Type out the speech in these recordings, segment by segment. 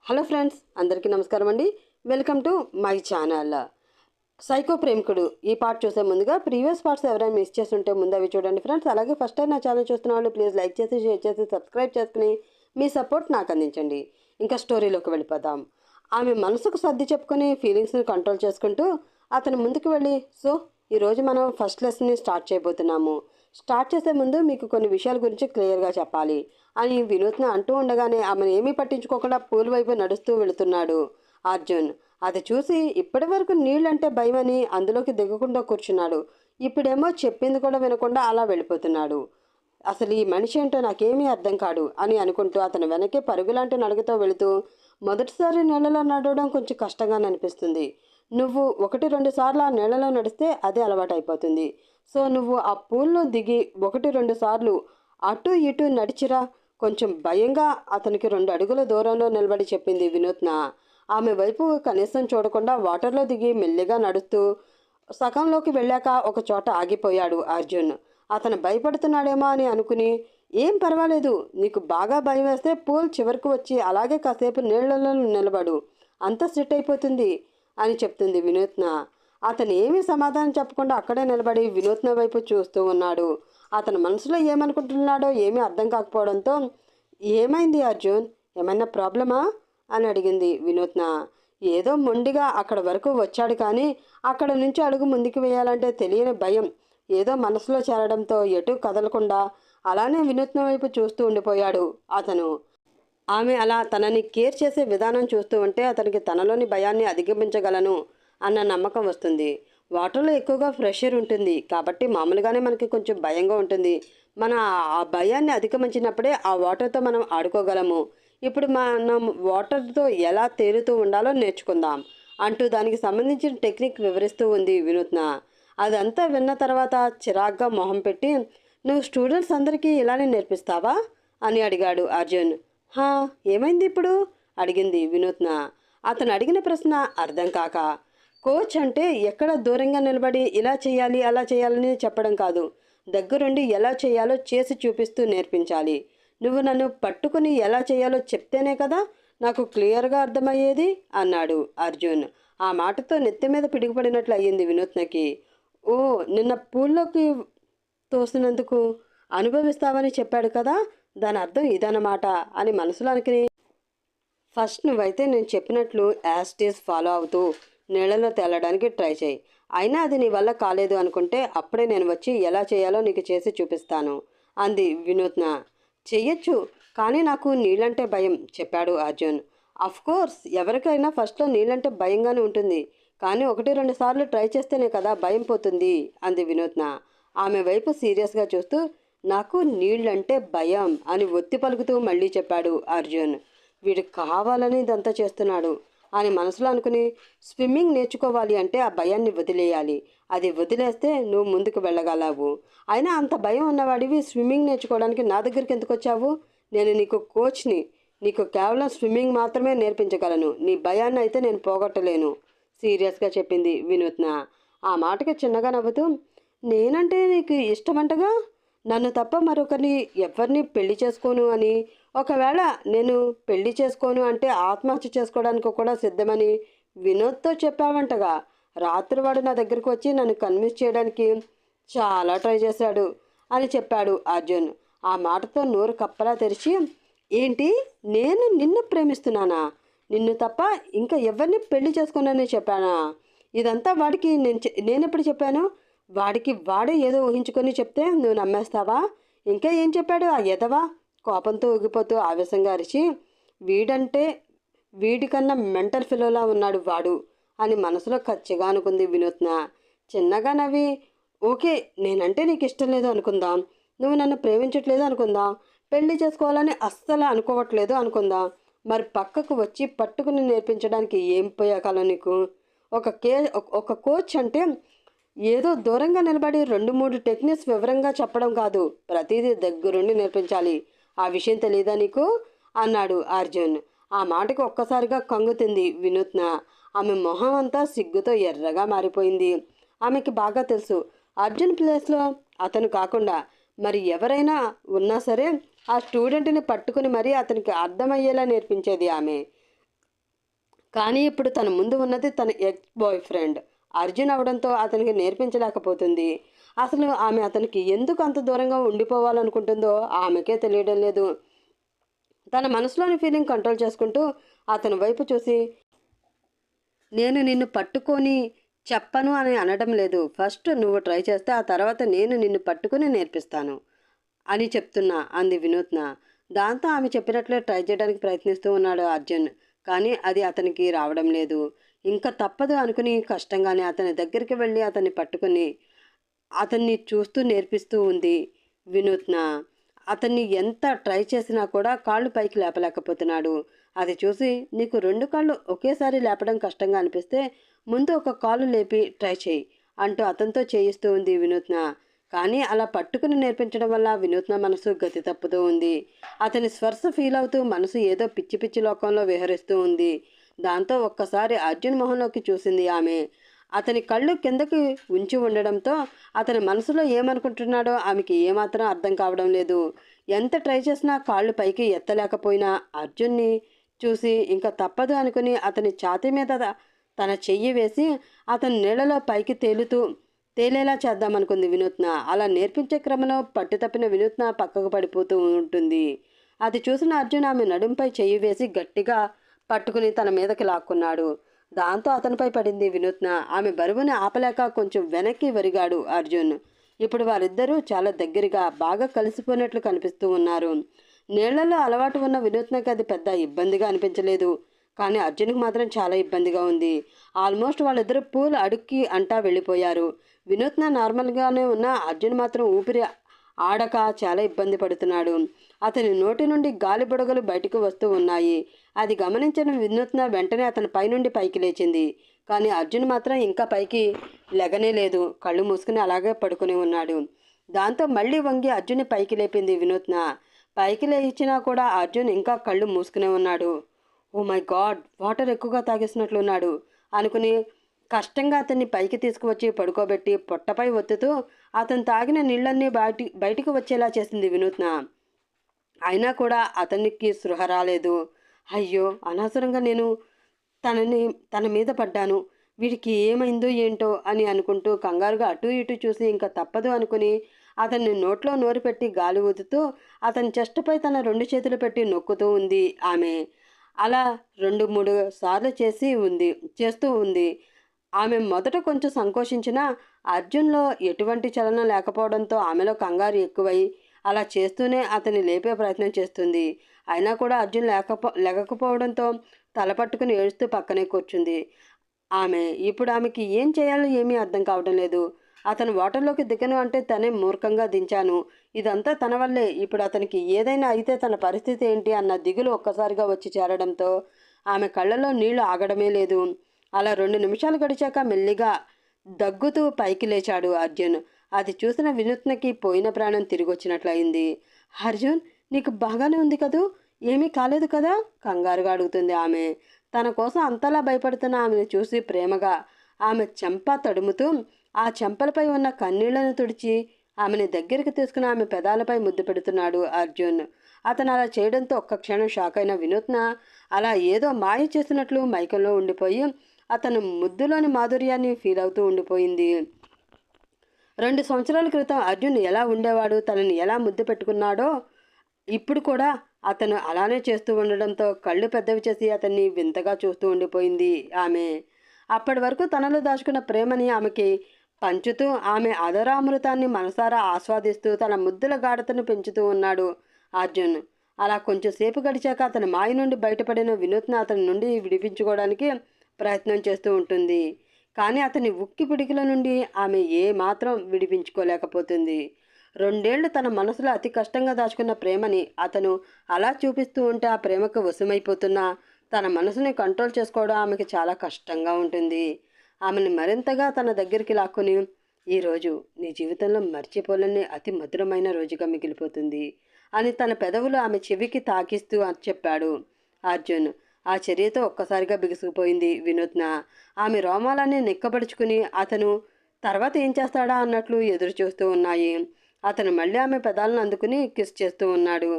Hello friends, అందరికీ నమస్కారం అండి. Welcome to my channel. Psycho ప్రేమికుడు ఈ పార్ట్ చూసే ముందుగా ప్రీవియస్ పార్ట్స్ ఎవరైనా మిస్ చేస్తుంటే ముందు అవి చూడండి ఫ్రెండ్స్. అలాగే ఫస్ట్ టైం నా ఛానల్ చూస్తున్న వాళ్ళు ప్లీజ్ లైక్ చేసి, షేర్ చేసి, సబ్స్క్రైబ్ చేసుకుని మీ సపోర్ట్ నాకు అందించండి. ఇంకా స్టోరీలోకి వెళ్ళిపోదాం. ఆమె మనసుకు సర్ది చెప్పుకొని ఫీలింగ్స్ని కంట్రోల్ చేసుకుంటూ అతని ముందుకు వెళ్ళి, ఈరోజు మనం ఫస్ట్ లెసన్ని స్టార్ట్ చేయబోతున్నాము. స్టార్ట్ చేసే ముందు మీకు కొన్ని విషయాల గురించి క్లియర్గా చెప్పాలి అని వినూత్న అంటూ ఉండగానే ఆమెను ఏమీ పట్టించుకోకుండా పూల్ వైపు నడుస్తూ వెళుతున్నాడు అర్జున్. అది చూసి ఇప్పటి వరకు నీళ్ళంటే భయమని అందులోకి దిగకుండా కూర్చున్నాడు. ఇప్పుడేమో చెప్పింది కూడా వినకుండా అలా వెళ్ళిపోతున్నాడు. అసలు ఈ మనిషి ఏంటో నాకేమీ అర్థం కాడు అని అనుకుంటూ అతను వెనకే పరుగులాంటి నడుగుతో వెళుతూ, మొదటిసారి నీళ్ళలో నడవడం కొంచెం కష్టంగా అనిపిస్తుంది. నువ్వు 1-2 సార్లు ఆ నీళ్ళలో నడిస్తే అదే అలవాటు అయిపోతుంది. సో నువ్వు ఆ పూల్లో దిగి 1-2 సార్లు అటు ఇటు నడిచిరా. కొంచెం భయంగా అతనికి 2 అడుగుల దూరంలో నిలబడి చెప్పింది వినూత్న. ఆమె వైపు కనీసం చూడకుండా వాటర్లో దిగి మెల్లిగా నడుస్తూ సగంలోకి వెళ్ళాక ఒక చోట ఆగిపోయాడు అర్జున్. అతను భయపడుతున్నాడేమో అని అనుకుని, ఏం పర్వాలేదు, నీకు బాగా భయం వేస్తే పూల్ చివరికి వచ్చి అలాగే కాసేపు నీళ్లలో నిలబడు, అంతా సెట్ అయిపోతుంది అని చెప్తుంది వినూత్న. అతను ఏమీ సమాధానం చెప్పకుండా అక్కడే నిలబడి వినూత్న వైపు చూస్తూ ఉన్నాడు. అతని మనసులో ఏమనుకుంటున్నాడో ఏమీ అర్థం కాకపోవడంతో, ఏమైంది అర్జున్, ఏమైనా ప్రాబ్లమా అని అడిగింది వినూత్న. ఏదో మొండిగా అక్కడ వరకు వచ్చాడు, కానీ అక్కడ నుంచి అడుగు ముందుకు వేయాలంటే తెలియని భయం ఏదో మనసులో చేరడంతో ఎటు కదలకుండా అలానే వినూత్న వైపు చూస్తూ ఉండిపోయాడు అతను. ఆమె అలా తనని కేర్ చేసే విధానం చూస్తూ ఉంటే అతనికి తనలోని భయాన్ని అధిగమించగలను అన్న నమ్మకం వస్తుంది. వాటర్లో ఎక్కువగా ప్రెషర్ ఉంటుంది కాబట్టి మామూలుగానే మనకి కొంచెం భయంగా ఉంటుంది. మన ఆ భయాన్ని అధిగమించినప్పుడే ఆ వాటర్తో మనం ఆడుకోగలము. ఇప్పుడు మనం వాటర్తో ఎలా తేలుతూ ఉండాలో నేర్చుకుందాం అంటూ దానికి సంబంధించిన టెక్నిక్ వివరిస్తూ ఉంది వినూత్న. అదంతా విన్న తర్వాత చిరాగ్గా మొహం పెట్టి, నువ్వు స్టూడెంట్స్ అందరికీ ఇలానే నేర్పిస్తావా అని అడిగాడు అర్జున్. హా, ఏమైంది ఇప్పుడు అడిగింది వినూత్న. అతను అడిగిన ప్రశ్న అర్థం కాక, కోచ్ అంటే ఎక్కడ దూరంగా నిలబడి ఇలా చేయాలి అలా చేయాలని చెప్పడం కాదు, దగ్గరుండి ఎలా చేయాలో చేసి చూపిస్తూ నేర్పించాలి. నువ్వు నన్ను పట్టుకుని ఎలా చేయాలో చెప్తేనే కదా నాకు క్లియర్గా అర్థమయ్యేది అన్నాడు అర్జున్. ఆ మాటతో నెత్తి మీద పిడిగిపడినట్లు అయ్యింది వినూత్నకి. ఓ, నిన్న పూల్లోకి తోసినందుకు అనుభవిస్తావని చెప్పాడు కదా, దాని అర్థం ఇదన్నమాట అని మనసులో అనుకుని, ఫస్ట్ నువ్వైతే నేను చెప్పినట్లు యాస్టీస్ ఫాలో అవుతూ నీళ్ళలో తేలడానికి ట్రై చేయి. అయినా అది నీ వల్ల కాలేదు అనుకుంటే అప్పుడే నేను వచ్చి ఎలా చేయాలో నీకు చేసి చూపిస్తాను అంది వినూత్న. చెయ్యొచ్చు, కానీ నాకు నీళ్ళంటే భయం చెప్పాడు అర్జున్. కోర్స్ ఎవరికైనా ఫస్ట్లో నీళ్ళంటే భయంగానే ఉంటుంది, కానీ 1-2 సార్లు ట్రై చేస్తేనే కదా భయం పోతుంది అంది వినూత్న. ఆమె వైపు సీరియస్గా చూస్తూ, నాకు నీళ్ళంటే భయం అని ఒత్తి పలుకుతూ మళ్ళీ చెప్పాడు అర్జున్. వీడు కావాలని ఇదంతా చేస్తున్నాడు అని మనసులో అనుకుని, స్విమ్మింగ్ నేర్చుకోవాలి అంటే ఆ భయాన్ని వదిలేయాలి. అది వదిలేస్తే నువ్వు ముందుకు వెళ్ళగలవు. అయినా అంత భయం ఉన్నవాడివి స్విమ్మింగ్ నేర్చుకోవడానికి నా దగ్గరికి ఎందుకు వచ్చావు? నేను నీకు కోచ్ని, నీకు కేవలం స్విమ్మింగ్ మాత్రమే నేర్పించగలను. నీ భయాన్ని అయితే నేను పోగొట్టలేను సీరియస్గా చెప్పింది వినూత్న. ఆ మాటకి చిన్నగా నవ్వుతూ, నేనంటే నీకు ఇష్టమంటగా, నన్ను తప్ప మరొకరిని ఎవరిని పెళ్లి చేసుకోను అని, ఒకవేళ నేను పెళ్లి చేసుకోను అంటే ఆత్మహత్య చేసుకోవడానికి కూడా సిద్ధమని వినోద్తో చెప్పావంటగా. రాత్రి వాడు నా దగ్గరకు వచ్చి నన్ను కన్విన్స్ చేయడానికి చాలా ట్రై చేశాడు అని చెప్పాడు అర్జున్. ఆ మాటతో నోరు కప్పలా తెరిచి, ఏంటి, నేను నిన్ను ప్రేమిస్తున్నానా? నిన్ను తప్ప ఇంకా ఎవరిని పెళ్లి చేసుకోనని చెప్పానా? ఇదంతా వాడికి నేను ఎప్పుడు చెప్పాను? వాడికి వాడే ఏదో ఊహించుకొని చెప్తే నువ్వు నమ్మేస్తావా? ఇంకా ఏం చెప్పాడు ఆ ఎదవా? కోపంతో ఊగిపోతూ ఆవేశంగా అరిచి, వీడికన్నా మెంటల్ ఫిలోలా ఉన్నాడు వాడు అని మనసులో ఖచ్చితంగా అనుకుంది వినూత్న. చిన్నగా నవ్వి, ఓకే, నేనంటే నీకు ఇష్టం లేదు అనుకుందాం, నువ్వు నన్ను ప్రేమించట్లేదు అనుకుందాం, పెళ్లి చేసుకోవాలని అస్సలు అనుకోవట్లేదు అనుకుందాం, మరి పక్కకు వచ్చి పట్టుకుని నేర్పించడానికి ఏం పోయాకాలం నీకు? ఒక కోచ్ అంటే ఏదో దూరంగా నిలబడి 2-3 టెక్నిక్స్ వివరంగా చెప్పడం కాదు, ప్రతిదీ దగ్గరుండి నేర్పించాలి. ఆ విషయం తెలియదా నీకు అన్నాడు అర్జున్. ఆ మాటకి ఒక్కసారిగా కంగుతింది వినూత్న. ఆమె మొహం అంతా సిగ్గుతో ఎర్రగా మారిపోయింది. ఆమెకి బాగా తెలుసు, అర్జున్ ప్లేస్లో అతను కాకుండా మరి ఎవరైనా ఉన్నా సరే ఆ స్టూడెంట్ని పట్టుకుని మరీ అతనికి అర్థమయ్యేలా నేర్పించేది ఆమె. కానీ ఇప్పుడు తన ముందు ఉన్నది తన ఎక్స్ బాయ్ ఫ్రెండ్ అర్జున్ అవడంతో అతనికి నేర్పించలేకపోతుంది. అసలు ఆమె అతనికి ఎందుకు అంత దూరంగా ఉండిపోవాలనుకుంటుందో ఆమెకే తెలియడం లేదు. తన మనసులోని ఫీలింగ్ కంట్రోల్ చేసుకుంటూ అతని వైపు చూసి, నేను నిన్ను పట్టుకొని చెప్పను అని అనడం లేదు. ఫస్ట్ నువ్వు ట్రై చేస్తే ఆ తర్వాత నేను నిన్ను పట్టుకుని నేర్పిస్తాను అని చెప్తున్నా అంది వినూత్న. దాంతో ఆమె చెప్పినట్లే ట్రై చేయడానికి ప్రయత్నిస్తూ ఉన్నాడు అర్జున్. కానీ అది అతనికి రావడం లేదు. ఇంకా తప్పదు అనుకుని కష్టంగానే అతని దగ్గరికి వెళ్ళి అతన్ని పట్టుకుని అతన్ని చూస్తూ నేర్పిస్తూ ఉంది వినూత్న. అతన్ని ఎంత ట్రై చేసినా కూడా కాళ్ళు పైకి లేపలేకపోతున్నాడు. అది చూసి, నీకు 2 కాళ్ళు ఒకేసారి లేపడం కష్టంగా అనిపిస్తే ముందు ఒక కాలు లేపి ట్రై చేయి అంటూ అతనితో చేయిస్తూ ఉంది వినూత్న. కానీ అలా పట్టుకుని నేర్పించడం వల్ల వినూత్న మనసు గతి తప్పుతూ ఉంది. అతని స్పర్శ ఫీల్ అవుతూ మనసు ఏదో పిచ్చి పిచ్చి లోకంలో విహరిస్తూ ఉంది. దాంతో ఒక్కసారి అర్జున్ మొహంలోకి చూసింది ఆమె. అతని కళ్ళు కిందకి ఉంచి ఉండడంతో అతని మనసులో ఏమనుకుంటున్నాడో ఆమెకి ఏమాత్రం అర్థం కావడం లేదు. ఎంత ట్రై చేసినా కాళ్ళు పైకి ఎత్తలేకపోయినా అర్జున్ని చూసి ఇంకా తప్పదు అనుకుని అతని ఛాతీ మీద తన చెయ్యి వేసి అతని నీళ్ళలో పైకి తేలేలా చేద్దామనుకుంది వినూత్న. అలా నేర్పించే క్రమంలో పట్టుతప్పిన వినూత్న పక్కకు పడిపోతూ ఉంటుంది. అది చూసిన అర్జున్ ఆమె నడుంపై చెయ్యి వేసి గట్టిగా పట్టుకుని తన మీదకి లాక్కున్నాడు. దాంతో అతనిపై పడింది వినూత్న. ఆమె బరువుని ఆపలేక కొంచెం వెనక్కి వరిగాడు అర్జున్. ఇప్పుడు వారిద్దరూ చాలా దగ్గరగా బాగా కలిసిపోయినట్లు కనిపిస్తూ ఉన్నారు. నీళ్లలో అలవాటు ఉన్న వినూత్నకి అది పెద్ద ఇబ్బందిగా అనిపించలేదు. కానీ అర్జున్కి మాత్రం చాలా ఇబ్బందిగా ఉంది. ఆల్మోస్ట్ వాళ్ళిద్దరూ పూల్ అడుక్కి అంటా వెళ్ళిపోయారు. వినూత్న నార్మల్గానే ఉన్న అర్జున్ మాత్రం ఊపిరి ఆడక చాలా ఇబ్బంది పడుతున్నాడు. అతని నోటి నుండి గాలి బుడగలు బయటకు వస్తూ ఉన్నాయి. అది గమనించిన వినూత్న వెంటనే అతని పైనుండి పైకి లేచింది. కానీ అర్జున్ మాత్రం ఇంకా పైకి లెగనే లేదు. కళ్ళు మూసుకుని అలాగే పడుకుని ఉన్నాడు. దాంతో మళ్ళీ వంగి అర్జున్ని పైకి లేపింది వినూత్న. పైకి లేచినా కూడా అర్జున్ ఇంకా కళ్ళు మూసుకునే ఉన్నాడు. ఓ మై గాడ్, వాటర్ ఎక్కువగా తాగేసినట్లున్నాడు అనుకుని కష్టంగా అతన్ని పైకి తీసుకువచ్చి పడుకోబెట్టి పొట్టపై ఒత్తుతూ అతను తాగిన నీళ్ళన్నీ బయటికి వచ్చేలా చేసింది వినూత్న. అయినా కూడా అతనికి స్పృహ రాలేదు. అయ్యో, అనవసరంగా నేను తన మీద పడ్డాను, వీడికి ఏమైందో ఏంటో అని అనుకుంటూ కంగారుగా అటు ఇటు చూసి ఇంకా తప్పదు అనుకుని అతన్ని నోట్లో నోరు పెట్టి గాలి ఊదుతూ అతని చెస్ట్పై తన 2 చేతులు పెట్టి నొక్కుతూ ఉంది ఆమె. అలా 2-3 సార్లు చేస్తూ ఉంది. ఆమె మొదట కొంచెం సంకోచించినా అర్జున్లో ఎటువంటి చలనం లేకపోవడంతో ఆమెలో కంగారు ఎక్కువై అలా చేస్తూనే అతన్ని లేపే ప్రయత్నం చేస్తుంది. అయినా కూడా అర్జున్ లేకపోవడంతో తల పట్టుకుని ఏడుస్తూ పక్కనే కూర్చుంది ఆమె. ఇప్పుడు ఆమెకి ఏం చేయాలో ఏమీ అర్థం కావడం లేదు. అతను వాటర్లోకి దిగను అంటే తనే మూర్ఖంగా దించాను. ఇదంతా తన వల్లే. ఇప్పుడు అతనికి ఏదైనా అయితే తన పరిస్థితి ఏంటి అన్న దిగులు ఒక్కసారిగా వచ్చి చేరడంతో ఆమె కళ్ళలో నీళ్లు ఆగడమే లేదు. అలా 2 నిమిషాలు గడిచాక మెల్లిగా దగ్గుతూ పైకి లేచాడు అర్జున్. అది చూసిన వినూత్నకి పోయిన ప్రాణం తిరిగొచ్చినట్లయింది. అర్జున్, నీకు బాగానే ఉంది కదూ? ఏమీ కాలేదు కదా? కంగారుగా అడుగుతుంది ఆమె. తన కోసం అంతలా భయపడుతున్న ఆమెను చూసి ప్రేమగా ఆమె చెంప తడుముతూ ఆ చెంపలపై ఉన్న కన్నీళ్లను తుడిచి ఆమెని దగ్గరికి తీసుకుని ఆమె పెదాలపై ముద్దు పెడుతున్నాడు అర్జున్. అతను అలా చేయడంతో ఒక్క క్షణం షాక్ అయిన వినూత్న అలా ఏదో మాయ చేసినట్లు మైకంలో ఉండిపోయి అతను ముద్దులోని మాధుర్యాన్ని ఫీల్ అవుతూ ఉండిపోయింది. 2 సంవత్సరాల క్రితం అర్జున్ ఎలా ఉండేవాడు, తనని ఎలా ముద్దు పెట్టుకున్నాడో ఇప్పుడు కూడా అతను అలానే చేస్తూ ఉండడంతో కళ్ళు పెద్దవి చేసి అతన్ని వింతగా చూస్తూ ఉండిపోయింది ఆమె. అప్పటి వరకు తనలో దాచుకున్న ప్రేమని ఆమెకి పంచుతూ ఆమె అధరామృతాన్ని మనసారా ఆస్వాదిస్తూ తన ముద్దుల గాఢతను పెంచుతూ ఉన్నాడు అర్జున్. అలా కొంచెం సేపు గడిచాక అతని మాయ నుండి బయటపడిన వినూత్న అతని నుండి విడిపించుకోవడానికి ప్రయత్నం చేస్తూ ఉంటుంది. కానీ అతని ఉక్కి పిడికిల నుండి ఆమె ఏ మాత్రం విడిపించుకోలేకపోతుంది. 2 ఏళ్లు తన మనసులో అతి కష్టంగా దాచుకున్న ప్రేమని అతను అలా చూపిస్తూ ఉంటే ఆ ప్రేమకు వశమైపోతున్నా తన మనసుని కంట్రోల్ చేసుకోవడం ఆమెకి చాలా కష్టంగా ఉంటుంది. ఆమెను మరింతగా తన దగ్గరికి లాక్కుని, ఈరోజు నీ జీవితంలో మర్చిపోలేని అతి మధురమైన రోజుగా మిగిలిపోతుంది అని తన పెదవులు ఆమె చెవికి తాకిస్తూ చెప్పాడు అర్జున్. ఆ చర్యతో ఒక్కసారిగా బిగుసుకుపోయింది వినూత్న. ఆమె రోమాలన్నీ నిక్కబడుచుకుని అతను తర్వాత ఏం చేస్తాడా అన్నట్లు ఎదురు చూస్తూ ఉన్నాయి. అతను మళ్ళీ ఆమె పెదాలను అందుకుని కిస్ చేస్తూ ఉన్నాడు.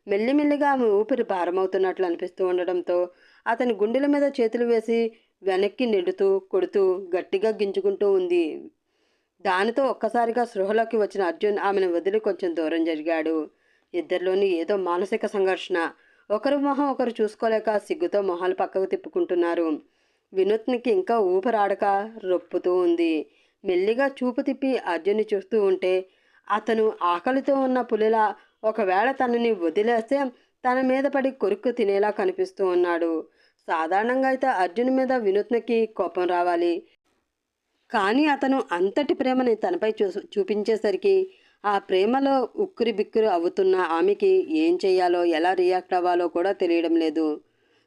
మెల్లిమెల్లిగా ఆమె ఊపిరి భారమవుతున్నట్లు అనిపిస్తూ ఉండడంతో అతని గుండెల మీద చేతులు వేసి వెనక్కి నెడుతూ కొడుతూ గట్టిగా గింజుకుంటూ ఉంది. దానితో ఒక్కసారిగా స్పృహలోకి వచ్చిన అర్జున్ ఆమెను వదిలి కొంచెం దూరం జరిగాడు. ఇద్దరిలోని ఏదో మానసిక సంఘర్షణ. ఒకరి మొహం ఒకరు చూసుకోలేక సిగ్గుతో మొహాలు పక్కకు తిప్పుకుంటున్నారు. వినూత్నికి ఇంకా ఊపిరాడక రొప్పుతూ ఉంది. మెల్లిగా చూపు తిప్పి అర్జున్ని చూస్తూ ఉంటే అతను ఆకలితో ఉన్న పులిలా ఒకవేళ తనని వదిలేస్తే తన మీద పడి కొరుక్కు తినేలా కనిపిస్తూ ఉన్నాడు. సాధారణంగా అయితే అర్జున్ మీద వినూత్నకి కోపం రావాలి. కానీ అతను అంతటి ప్రేమని తనపై చూపించేసరికి ఆ ప్రేమలో ఉక్కిరి బిక్కిరి అవుతున్న ఆమెకి ఏం చేయాలో ఎలా రియాక్ట్ అవ్వాలో కూడా తెలియడం లేదు.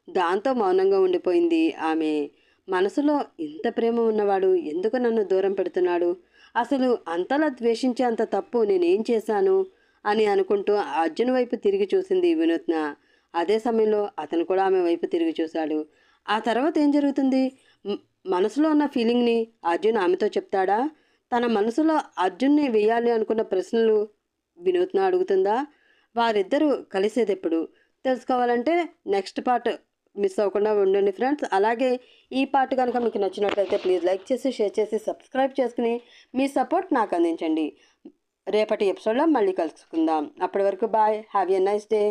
దాంతో మౌనంగా ఉండిపోయింది ఆమె. మనసులో ఇంత ప్రేమ ఉన్నవాడు ఎందుకు నన్ను దూరం పెడుతున్నాడు? అసలు అంతలా ద్వేషించే అంత తప్పు నేనేం చేశాను అని అనుకుంటూ అర్జున్ వైపు తిరిగి చూసింది వినూత్న. అదే సమయంలో అతను కూడా ఆమె వైపు తిరిగి చూశాడు. ఆ తర్వాత ఏం జరుగుతుంది? మనసులో ఉన్న ఫీలింగ్ని అర్జున్ ఆమెతో చెప్తాడా? తన మనసులో అర్జున్ని వేయాలి అనుకున్న ప్రశ్నలు వినూత్న అడుగుతుందా? వారిద్దరూ కలిసేదెప్పుడు? తెలుసుకోవాలంటే నెక్స్ట్ పార్ట్ మిస్ అవ్వకుండా ఉండండి ఫ్రెండ్స్. అలాగే ఈ పార్ట్ కనుక మీకు నచ్చినట్లయితే ప్లీజ్ లైక్ చేసి షేర్ చేసి సబ్స్క్రైబ్ చేసుకుని మీ సపోర్ట్ నాకు అందించండి. రేపటి ఎపిసోడ్లో మళ్ళీ కలుసుకుందాం. అప్పటి వరకు bye. Have a nice day.